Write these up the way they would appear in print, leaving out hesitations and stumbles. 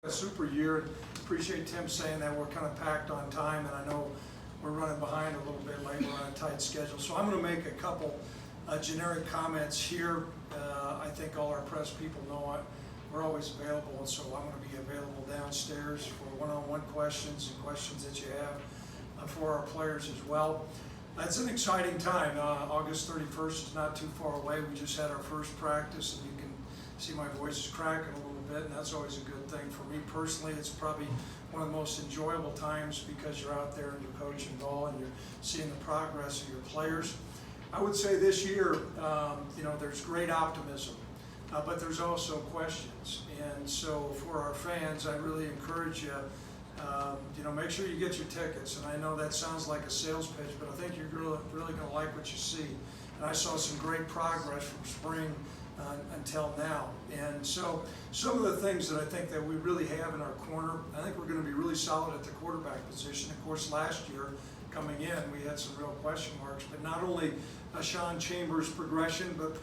A super year. Appreciate Tim saying that we're kind of packed on time, and I know we're running behind a little bit late. We're on a tight schedule. So I'm going to make a couple generic comments here. I think all our press people know we're always available, and so I'm going to be available downstairs for one-on-one questions and questions that you have for our players as well. It's an exciting time. August 31st is not too far away. We just had our first practice, and you can see my voice is cracking a little bit, and that's always a good thing. For me personally, it's probably one of the most enjoyable times because you're out there and you're coaching ball and you're seeing the progress of your players. I would say this year, there's great optimism, but there's also questions. And so for our fans, I really encourage you, make sure you get your tickets. And I know that sounds like a sales pitch, but I think you're really going to like what you see. And I saw some great progress from spring until now. And so some of the things that I think that we really have in our corner, I think we're going to be really solid at the quarterback position. Of course, last year coming in, we had some real question marks, but not only Sean Chambers' progression, but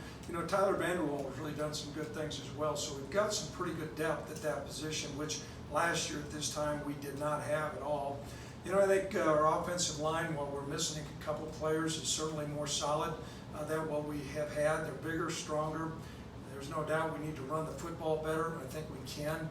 Tyler Vanderwall has really done some good things as well. So we've got some pretty good depth at that position, which last year at this time we did not have at all. I think our offensive line, while we're missing a couple players, is certainly more solid than what we have had. They're bigger, stronger. There's no doubt we need to run the football better. I think we can.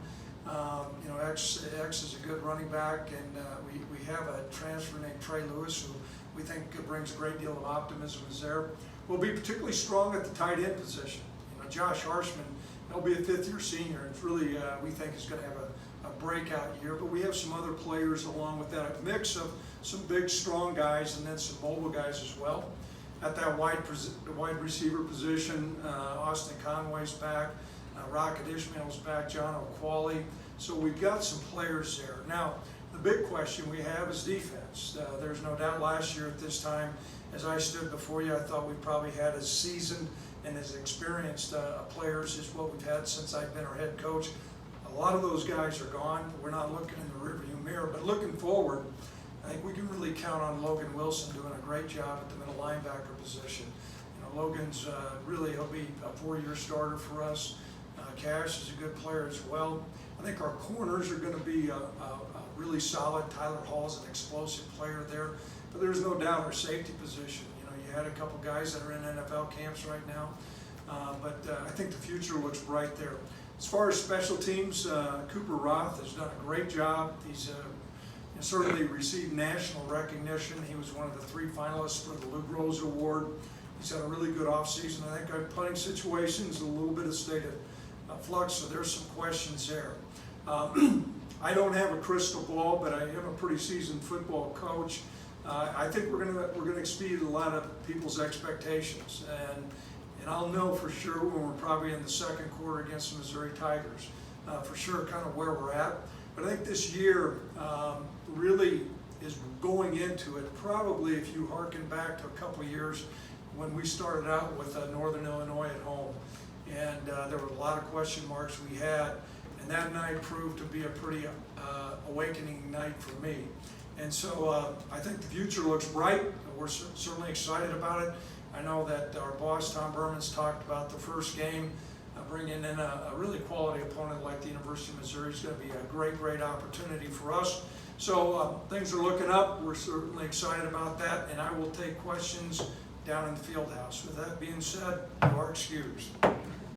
X is a good running back, and we have a transfer named Trey Lewis, who we think brings a great deal of optimism is there. We'll be particularly strong at the tight end position. Josh Harshman, he'll be a fifth-year senior, and really we think is going to have a breakout year. But we have some other players along with that, a mix of some big, strong guys and then some mobile guys as well. At that wide receiver position, Austin Conway's back, Rocket Ishmael's back, John O'Qualley. So we've got some players there. Now, the big question we have is defense. There's no doubt last year at this time, as I stood before you, I thought we probably had as seasoned and as experienced players as what we've had since I've been our head coach. A lot of those guys are gone. We're not looking in the rearview mirror, but looking forward, I think we can really count on Logan Wilson doing a great job at the middle linebacker position. Logan's he'll be a four-year starter for us. Cash is a good player as well. I think our corners are going to be really solid. Tyler Hall's an explosive player there, but there's no doubt our safety position. You had a couple guys that are in NFL camps right now, but I think the future looks bright there. As far as special teams, Cooper Roth has done a great job. He's certainly received national recognition. He was one of the 3 finalists for the Lou Groza Award. He's had a really good offseason. I think our punting situation's a little bit of state of flux, so there's some questions there. I don't have a crystal ball, but I am a pretty seasoned football coach. I think we're gonna exceed a lot of people's expectations, and I'll know for sure when we're probably in the second quarter against the Missouri Tigers, for sure kind of where we're at. But I think this year really is going into it. Probably if you hearken back to a couple of years when we started out with Northern Illinois at home, and there were a lot of question marks we had, and that night proved to be a pretty awakening night for me. And so I think the future looks bright. We're certainly excited about it. I know that our boss, Tom Berman's talked about the first game, bringing in a really quality opponent like the University of Missouri is going to be a great opportunity for us. So things are looking up. We're certainly excited about that, and I will take questions down in the field house. With that being said, you are excused.